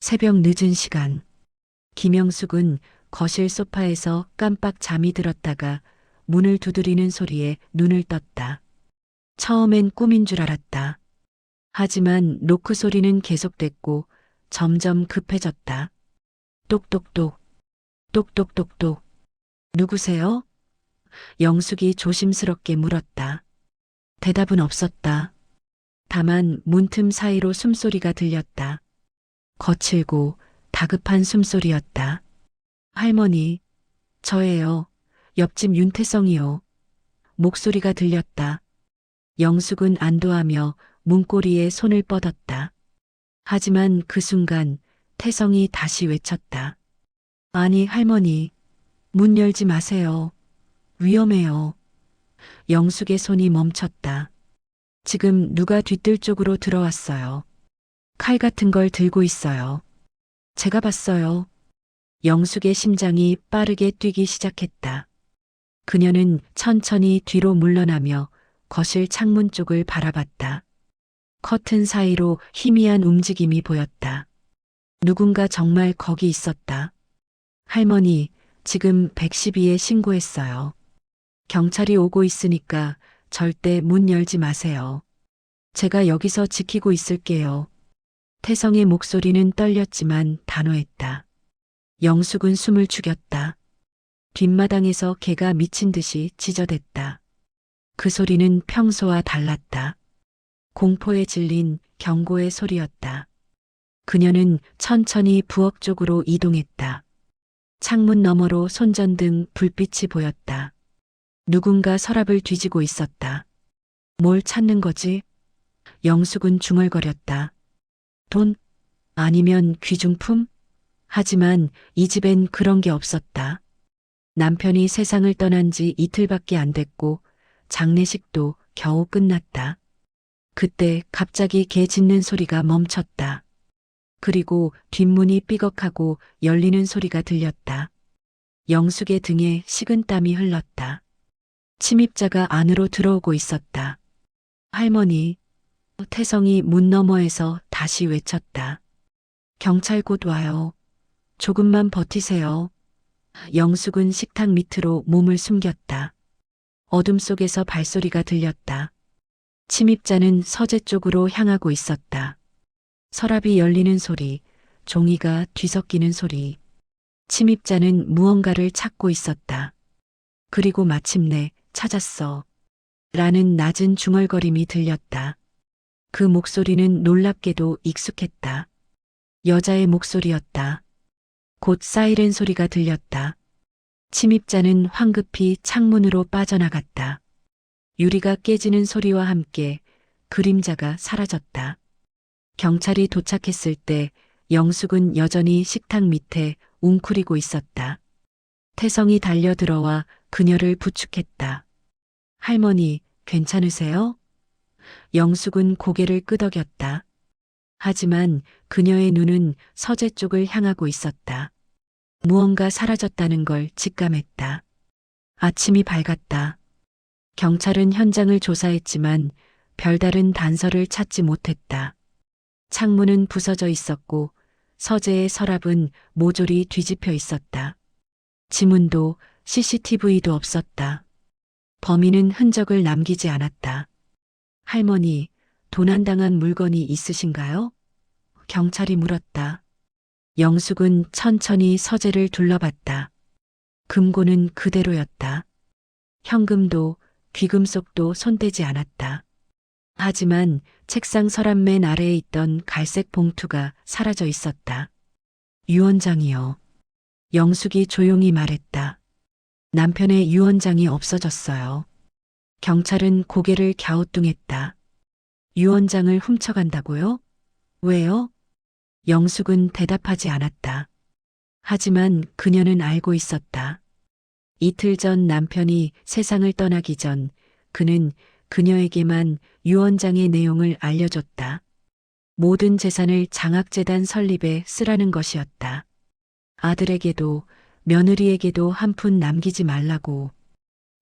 새벽 늦은 시간. 김영숙은 거실 소파에서 깜빡 잠이 들었다가 문을 두드리는 소리에 눈을 떴다. 처음엔 꿈인 줄 알았다. 하지만 노크 소리는 계속됐고 점점 급해졌다. 똑똑똑, 똑똑똑똑. 누구세요? 영숙이 조심스럽게 물었다. 대답은 없었다. 다만 문틈 사이로 숨소리가 들렸다. 거칠고 다급한 숨소리였다. 할머니, 저예요. 옆집 윤태성이요. 목소리가 들렸다. 영숙은 안도하며 문고리에 손을 뻗었다. 하지만 그 순간 태성이 다시 외쳤다. 아니, 할머니, 문 열지 마세요. 위험해요. 영숙의 손이 멈췄다. 지금 누가 뒷뜰 쪽으로 들어왔어요. 칼 같은 걸 들고 있어요. 제가 봤어요. 영숙의 심장이 빠르게 뛰기 시작했다. 그녀는 천천히 뒤로 물러나며 거실 창문 쪽을 바라봤다. 커튼 사이로 희미한 움직임이 보였다. 누군가 정말 거기 있었다. 할머니, 지금 112에 신고했어요. 경찰이 오고 있으니까 절대 문 열지 마세요. 제가 여기서 지키고 있을게요. 태성의 목소리는 떨렸지만 단호했다. 영숙은 숨을 죽였다. 뒷마당에서 개가 미친 듯이 짖어댔다. 그 소리는 평소와 달랐다. 공포에 질린 경고의 소리였다. 그녀는 천천히 부엌 쪽으로 이동했다. 창문 너머로 손전등 불빛이 보였다. 누군가 서랍을 뒤지고 있었다. 뭘 찾는 거지? 영숙은 중얼거렸다. 돈? 아니면 귀중품? 하지만 이 집엔 그런 게 없었다. 남편이 세상을 떠난 지 이틀밖에 안 됐고 장례식도 겨우 끝났다. 그때 갑자기 개 짖는 소리가 멈췄다. 그리고 뒷문이 삐걱하고 열리는 소리가 들렸다. 영숙의 등에 식은땀이 흘렀다. 침입자가 안으로 들어오고 있었다. 할머니, 태성이 문 너머에서 다시 외쳤다. 경찰 곧 와요. 조금만 버티세요. 영숙은 식탁 밑으로 몸을 숨겼다. 어둠 속에서 발소리가 들렸다. 침입자는 서재 쪽으로 향하고 있었다. 서랍이 열리는 소리, 종이가 뒤섞이는 소리. 침입자는 무언가를 찾고 있었다. 그리고 마침내 찾았어. 라는 낮은 중얼거림이 들렸다. 그 목소리는 놀랍게도 익숙했다. 여자의 목소리였다. 곧 사이렌 소리가 들렸다. 침입자는 황급히 창문으로 빠져나갔다. 유리가 깨지는 소리와 함께 그림자가 사라졌다. 경찰이 도착했을 때 영숙은 여전히 식탁 밑에 웅크리고 있었다. 태성이 달려들어와 그녀를 부축했다. 할머니, 괜찮으세요? 영숙은 고개를 끄덕였다. 하지만 그녀의 눈은 서재 쪽을 향하고 있었다. 무언가 사라졌다는 걸 직감했다. 아침이 밝았다. 경찰은 현장을 조사했지만 별다른 단서를 찾지 못했다. 창문은 부서져 있었고 서재의 서랍은 모조리 뒤집혀 있었다. 지문도 CCTV도 없었다. 범인은 흔적을 남기지 않았다. 할머니, 도난당한 물건이 있으신가요? 경찰이 물었다. 영숙은 천천히 서재를 둘러봤다. 금고는 그대로였다. 현금도 귀금속도 손대지 않았다. 하지만 책상 서랍 맨 아래에 있던 갈색 봉투가 사라져 있었다. 유언장이요. 영숙이 조용히 말했다. 남편의 유언장이 없어졌어요. 경찰은 고개를 갸우뚱했다. 유언장을 훔쳐간다고요? 왜요? 영숙은 대답하지 않았다. 하지만 그녀는 알고 있었다. 이틀 전 남편이 세상을 떠나기 전 그는 그녀에게만 유언장의 내용을 알려줬다. 모든 재산을 장학재단 설립에 쓰라는 것이었다. 아들에게도 며느리에게도 한 푼 남기지 말라고.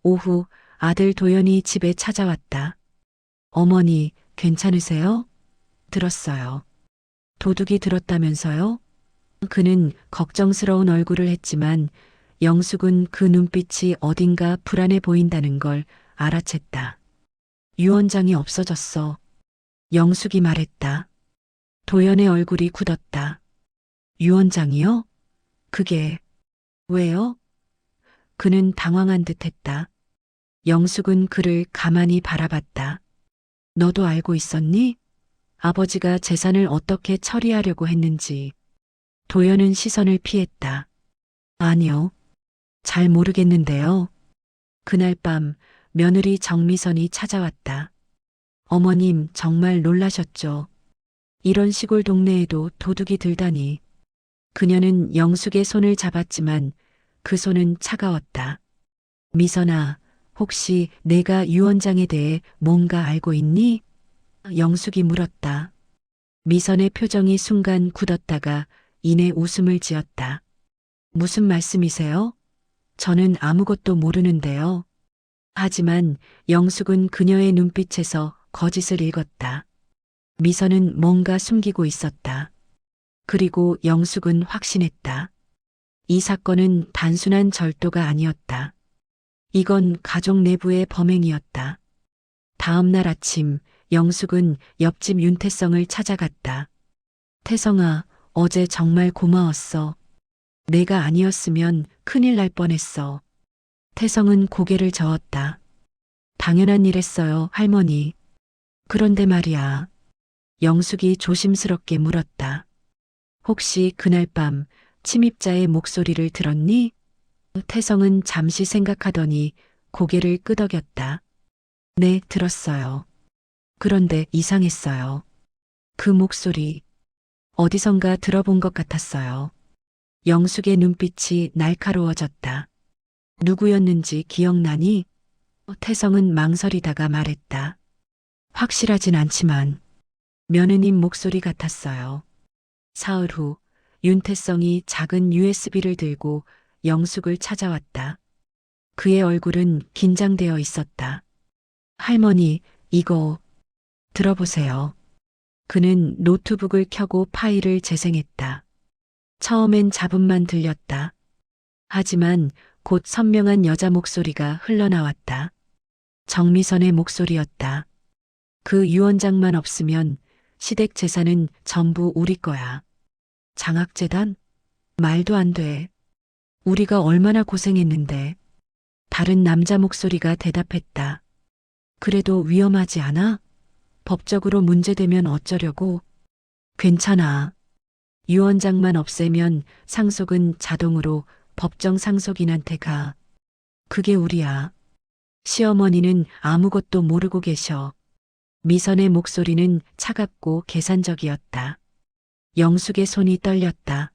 오후 아들 도연이 집에 찾아왔다. 어머니, 괜찮으세요? 들었어요. 도둑이 들었다면서요? 그는 걱정스러운 얼굴을 했지만 영숙은 그 눈빛이 어딘가 불안해 보인다는 걸 알아챘다. 유 원장이 없어졌어. 영숙이 말했다. 도연의 얼굴이 굳었다. 유 원장이요? 그게 왜요? 그는 당황한 듯 했다. 영숙은 그를 가만히 바라봤다. 너도 알고 있었니? 아버지가 재산을 어떻게 처리하려고 했는지. 도연은 시선을 피했다. 아니요. 잘 모르겠는데요. 그날 밤 며느리 정미선이 찾아왔다. 어머님 정말 놀라셨죠? 이런 시골 동네에도 도둑이 들다니. 그녀는 영숙의 손을 잡았지만 그 손은 차가웠다. 미선아, 혹시 내가 유 원장에 대해 뭔가 알고 있니? 영숙이 물었다. 미선의 표정이 순간 굳었다가 이내 웃음을 지었다. 무슨 말씀이세요? 저는 아무것도 모르는데요. 하지만 영숙은 그녀의 눈빛에서 거짓을 읽었다. 미선은 뭔가 숨기고 있었다. 그리고 영숙은 확신했다. 이 사건은 단순한 절도가 아니었다. 이건 가족 내부의 범행이었다. 다음 날 아침 영숙은 옆집 윤태성을 찾아갔다. 태성아, 어제 정말 고마웠어. 내가 아니었으면 큰일 날 뻔했어. 태성은 고개를 저었다. 당연한 일 했어요, 할머니. 그런데 말이야. 영숙이 조심스럽게 물었다. 혹시 그날 밤 침입자의 목소리를 들었니? 태성은 잠시 생각하더니 고개를 끄덕였다. 네, 들었어요. 그런데 이상했어요. 그 목소리, 어디선가 들어본 것 같았어요. 영숙의 눈빛이 날카로워졌다. 누구였는지 기억나니? 태성은 망설이다가 말했다. 확실하진 않지만 며느님 목소리 같았어요. 사흘 후 윤태성이 작은 USB를 들고 영숙을 찾아왔다. 그의 얼굴은 긴장되어 있었다. 할머니, 이거 들어보세요. 그는 노트북을 켜고 파일을 재생했다. 처음엔 잡음만 들렸다. 하지만 곧 선명한 여자 목소리가 흘러나왔다. 정미선의 목소리였다. 그 유언장만 없으면 시댁 재산은 전부 우리 거야. 장학재단? 말도 안 돼. 우리가 얼마나 고생했는데. 다른 남자 목소리가 대답했다. 그래도 위험하지 않아? 법적으로 문제되면 어쩌려고? 괜찮아. 유언장만 없애면 상속은 자동으로 법정 상속인한테 가. 그게 우리야. 시어머니는 아무것도 모르고 계셔. 미선의 목소리는 차갑고 계산적이었다. 영숙의 손이 떨렸다.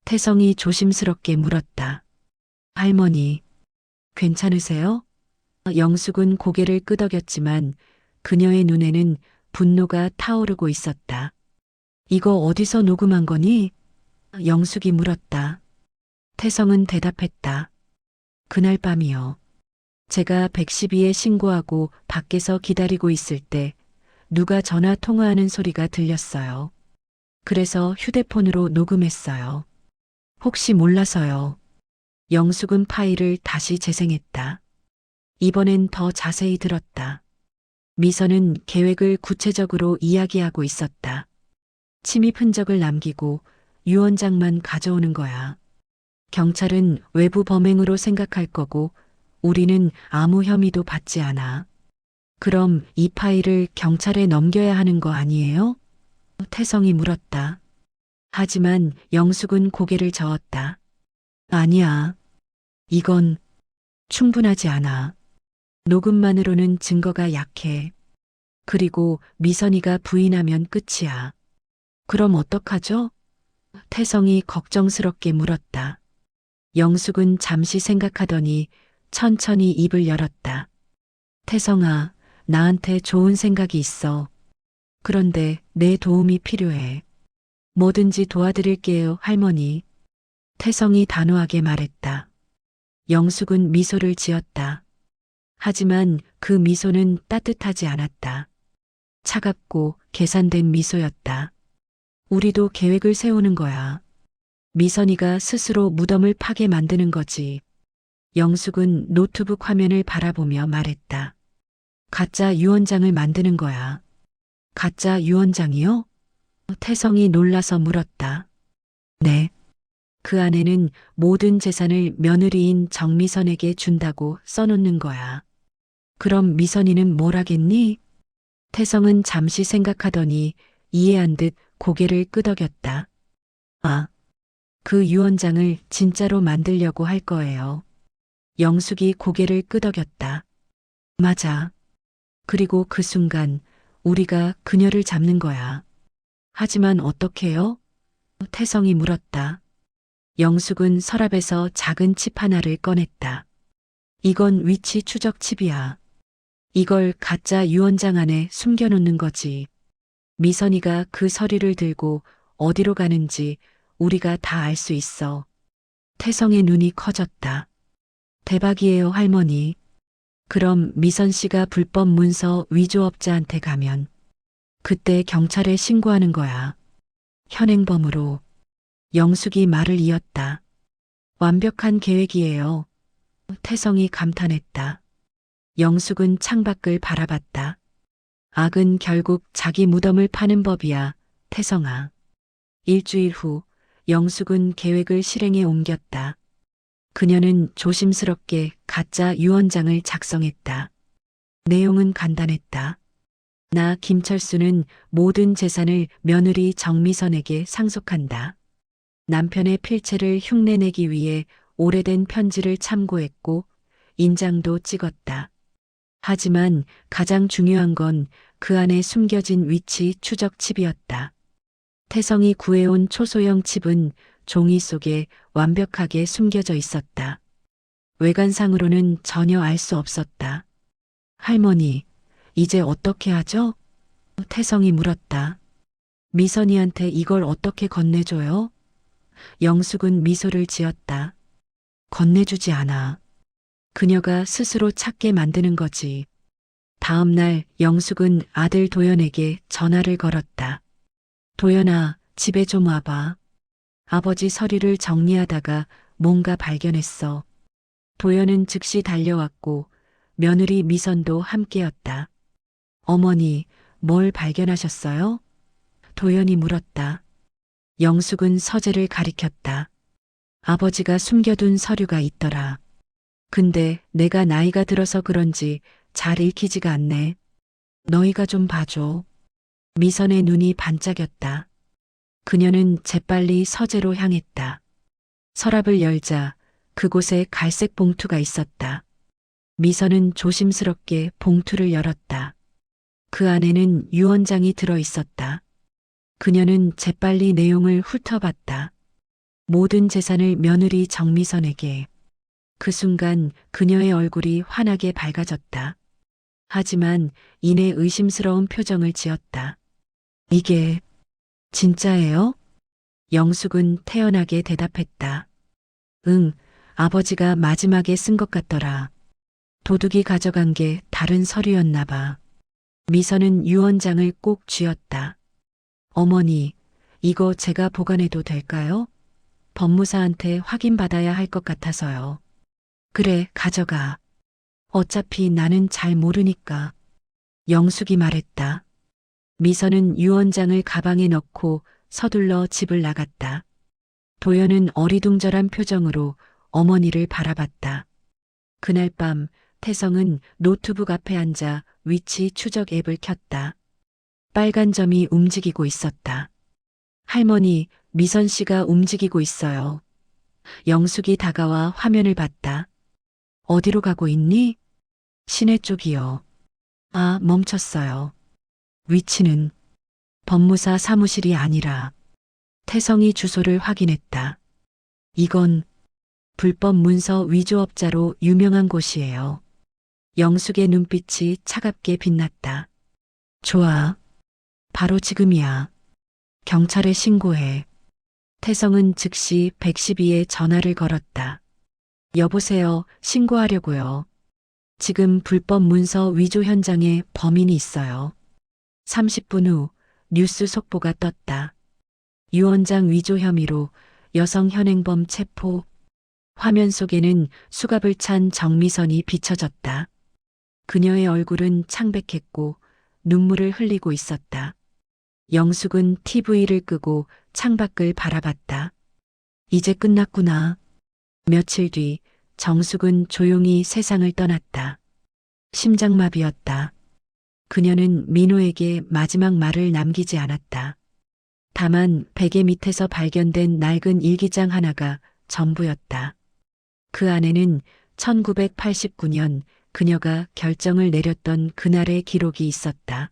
태성이 조심스럽게 물었다. 할머니, 괜찮으세요? 영숙은 고개를 끄덕였지만 그녀의 눈에는 분노가 타오르고 있었다. 이거 어디서 녹음한 거니? 영숙이 물었다. 태성은 대답했다. 그날 밤이요. 제가 112에 신고하고 밖에서 기다리고 있을 때 누가 전화 통화하는 소리가 들렸어요. 그래서 휴대폰으로 녹음했어요. 혹시 몰라서요. 영숙은 파일을 다시 재생했다. 이번엔 더 자세히 들었다. 미선은 계획을 구체적으로 이야기하고 있었다. 침입 흔적을 남기고 유언장만 가져오는 거야. 경찰은 외부 범행으로 생각할 거고 우리는 아무 혐의도 받지 않아. 그럼 이 파일을 경찰에 넘겨야 하는 거 아니에요? 태성이 물었다. 하지만 영숙은 고개를 저었다. 아니야. 이건 충분하지 않아. 녹음만으로는 증거가 약해. 그리고 미선이가 부인하면 끝이야. 그럼 어떡하죠? 태성이 걱정스럽게 물었다. 영숙은 잠시 생각하더니 천천히 입을 열었다. 태성아, 나한테 좋은 생각이 있어. 그런데 내 도움이 필요해. 뭐든지 도와드릴게요, 할머니. 태성이 단호하게 말했다. 영숙은 미소를 지었다. 하지만 그 미소는 따뜻하지 않았다. 차갑고 계산된 미소였다. 우리도 계획을 세우는 거야. 미선이가 스스로 무덤을 파게 만드는 거지. 영숙은 노트북 화면을 바라보며 말했다. 가짜 유언장을 만드는 거야. 가짜 유언장이요? 태성이 놀라서 물었다. 네. 그 안에는 모든 재산을 며느리인 정미선에게 준다고 써놓는 거야. 그럼 미선이는 뭘 하겠니? 태성은 잠시 생각하더니 이해한 듯 고개를 끄덕였다. 아, 그 유언장을 진짜로 만들려고 할 거예요. 영숙이 고개를 끄덕였다. 맞아. 그리고 그 순간 우리가 그녀를 잡는 거야. 하지만 어떻게요? 태성이 물었다. 영숙은 서랍에서 작은 칩 하나를 꺼냈다. 이건 위치 추적 칩이야. 이걸 가짜 유언장 안에 숨겨놓는 거지. 미선이가 그 서류를 들고 어디로 가는지 우리가 다 알 수 있어. 태성의 눈이 커졌다. 대박이에요, 할머니. 그럼 미선 씨가 불법 문서 위조업자한테 가면 그때 경찰에 신고하는 거야. 현행범으로. 영숙이 말을 이었다. 완벽한 계획이에요. 태성이 감탄했다. 영숙은 창밖을 바라봤다. 악은 결국 자기 무덤을 파는 법이야, 태성아. 일주일 후 영숙은 계획을 실행에 옮겼다. 그녀는 조심스럽게 가짜 유언장을 작성했다. 내용은 간단했다. 나 김철수는 모든 재산을 며느리 정미선에게 상속한다. 남편의 필체를 흉내내기 위해 오래된 편지를 참고했고 인장도 찍었다. 하지만 가장 중요한 건 그 안에 숨겨진 위치 추적 칩이었다. 태성이 구해온 초소형 칩은 종이 속에 완벽하게 숨겨져 있었다. 외관상으로는 전혀 알 수 없었다. 할머니, 이제 어떻게 하죠? 태성이 물었다. 미선이한테 이걸 어떻게 건네줘요? 영숙은 미소를 지었다. 건네주지 않아. 그녀가 스스로 찾게 만드는 거지. 다음 날 영숙은 아들 도연에게 전화를 걸었다. 도연아, 집에 좀 와봐. 아버지 서류를 정리하다가 뭔가 발견했어. 도연은 즉시 달려왔고 며느리 미선도 함께였다. 어머니, 뭘 발견하셨어요? 도연이 물었다. 영숙은 서재를 가리켰다. 아버지가 숨겨둔 서류가 있더라. 근데 내가 나이가 들어서 그런지 잘 읽히지가 않네. 너희가 좀 봐줘. 미선의 눈이 반짝였다. 그녀는 재빨리 서재로 향했다. 서랍을 열자 그곳에 갈색 봉투가 있었다. 미선은 조심스럽게 봉투를 열었다. 그 안에는 유언장이 들어 있었다. 그녀는 재빨리 내용을 훑어봤다. 모든 재산을 며느리 정미선에게. 그 순간 그녀의 얼굴이 환하게 밝아졌다. 하지만 이내 의심스러운 표정을 지었다. 이게 진짜예요? 영숙은 태연하게 대답했다. 응, 아버지가 마지막에 쓴 것 같더라. 도둑이 가져간 게 다른 서류였나 봐. 미선은 유언장을 꼭 쥐었다. 어머니, 이거 제가 보관해도 될까요? 법무사한테 확인받아야 할 것 같아서요. 그래, 가져가. 어차피 나는 잘 모르니까. 영숙이 말했다. 미선은 유언장을 가방에 넣고 서둘러 집을 나갔다. 도연은 어리둥절한 표정으로 어머니를 바라봤다. 그날 밤 태성은 노트북 앞에 앉아 위치 추적 앱을 켰다. 빨간 점이 움직이고 있었다. 할머니, 미선 씨가 움직이고 있어요. 영숙이 다가와 화면을 봤다. 어디로 가고 있니? 시내 쪽이요. 아, 멈췄어요. 위치는 법무사 사무실이 아니라 태성이 주소를 확인했다. 이건 불법 문서 위조업자로 유명한 곳이에요. 영숙의 눈빛이 차갑게 빛났다. 좋아. 바로 지금이야. 경찰에 신고해. 태성은 즉시 112에 전화를 걸었다. 여보세요, 신고하려고요. 지금 불법 문서 위조 현장에 범인이 있어요. 30분 후 뉴스 속보가 떴다. 유언장 위조 혐의로 여성 현행범 체포. 화면 속에는 수갑을 찬 정미선이 비춰졌다. 그녀의 얼굴은 창백했고 눈물을 흘리고 있었다. 영숙은 TV를 끄고 창밖을 바라봤다. 이제 끝났구나. 며칠 뒤 정숙은 조용히 세상을 떠났다. 심장마비였다. 그녀는 민호에게 마지막 말을 남기지 않았다. 다만 베개 밑에서 발견된 낡은 일기장 하나가 전부였다. 그 안에는 1989년 그녀가 결정을 내렸던 그날의 기록이 있었다.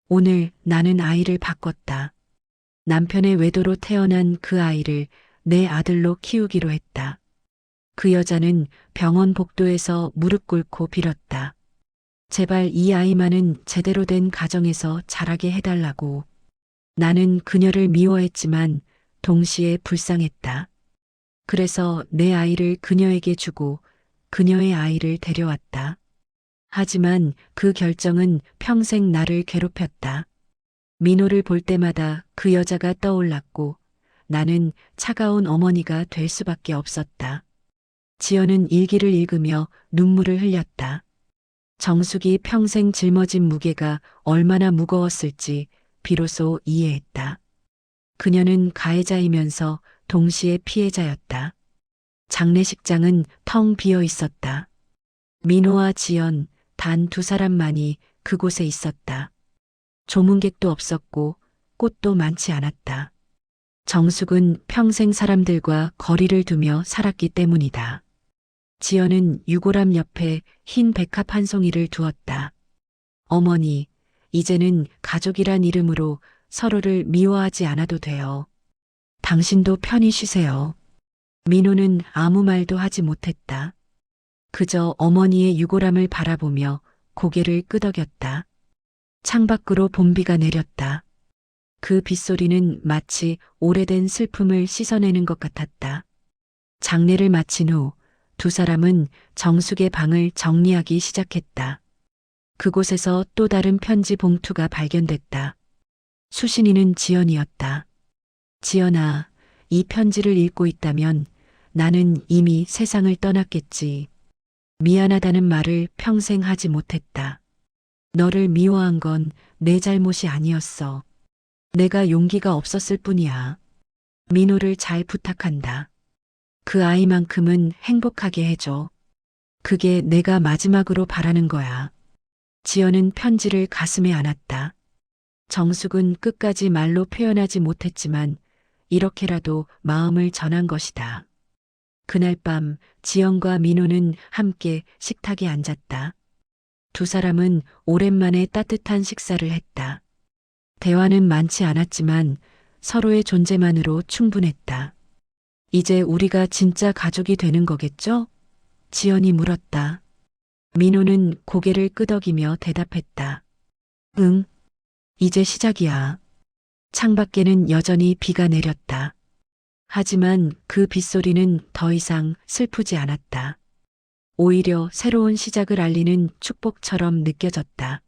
오늘 나는 아이를 바꿨다. 남편의 외도로 태어난 그 아이를 내 아들로 키우기로 했다. 그 여자는 병원 복도에서 무릎 꿇고 빌었다. 제발 이 아이만은 제대로 된 가정에서 자라게 해달라고. 나는 그녀를 미워했지만 동시에 불쌍했다. 그래서 내 아이를 그녀에게 주고 그녀의 아이를 데려왔다. 하지만 그 결정은 평생 나를 괴롭혔다. 민호를 볼 때마다 그 여자가 떠올랐고 나는 차가운 어머니가 될 수밖에 없었다. 지연은 일기를 읽으며 눈물을 흘렸다. 정숙이 평생 짊어진 무게가 얼마나 무거웠을지 비로소 이해했다. 그녀는 가해자이면서 동시에 피해자였다. 장례식장은 텅 비어 있었다. 민호와 지연 단 두 사람만이 그곳에 있었다. 조문객도 없었고 꽃도 많지 않았다. 정숙은 평생 사람들과 거리를 두며 살았기 때문이다. 지연은 유골함 옆에 흰 백합 한 송이를 두었다. 어머니, 이제는 가족이란 이름으로 서로를 미워하지 않아도 돼요. 당신도 편히 쉬세요. 민호는 아무 말도 하지 못했다. 그저 어머니의 유골함을 바라보며 고개를 끄덕였다. 창밖으로 봄비가 내렸다. 그 빗소리는 마치 오래된 슬픔을 씻어내는 것 같았다. 장례를 마친 후 두 사람은 정숙의 방을 정리하기 시작했다. 그곳에서 또 다른 편지 봉투가 발견됐다. 수신인은 지연이었다. 지연아, 이 편지를 읽고 있다면 나는 이미 세상을 떠났겠지. 미안하다는 말을 평생 하지 못했다. 너를 미워한 건 내 잘못이 아니었어. 내가 용기가 없었을 뿐이야. 민호를 잘 부탁한다. 그 아이만큼은 행복하게 해줘. 그게 내가 마지막으로 바라는 거야. 지연은 편지를 가슴에 안았다. 정숙은 끝까지 말로 표현하지 못했지만 이렇게라도 마음을 전한 것이다. 그날 밤 지연과 민호는 함께 식탁에 앉았다. 두 사람은 오랜만에 따뜻한 식사를 했다. 대화는 많지 않았지만 서로의 존재만으로 충분했다. 이제 우리가 진짜 가족이 되는 거겠죠? 지연이 물었다. 민호는 고개를 끄덕이며 대답했다. 응, 이제 시작이야. 창밖에는 여전히 비가 내렸다. 하지만 그 빗소리는 더 이상 슬프지 않았다. 오히려 새로운 시작을 알리는 축복처럼 느껴졌다.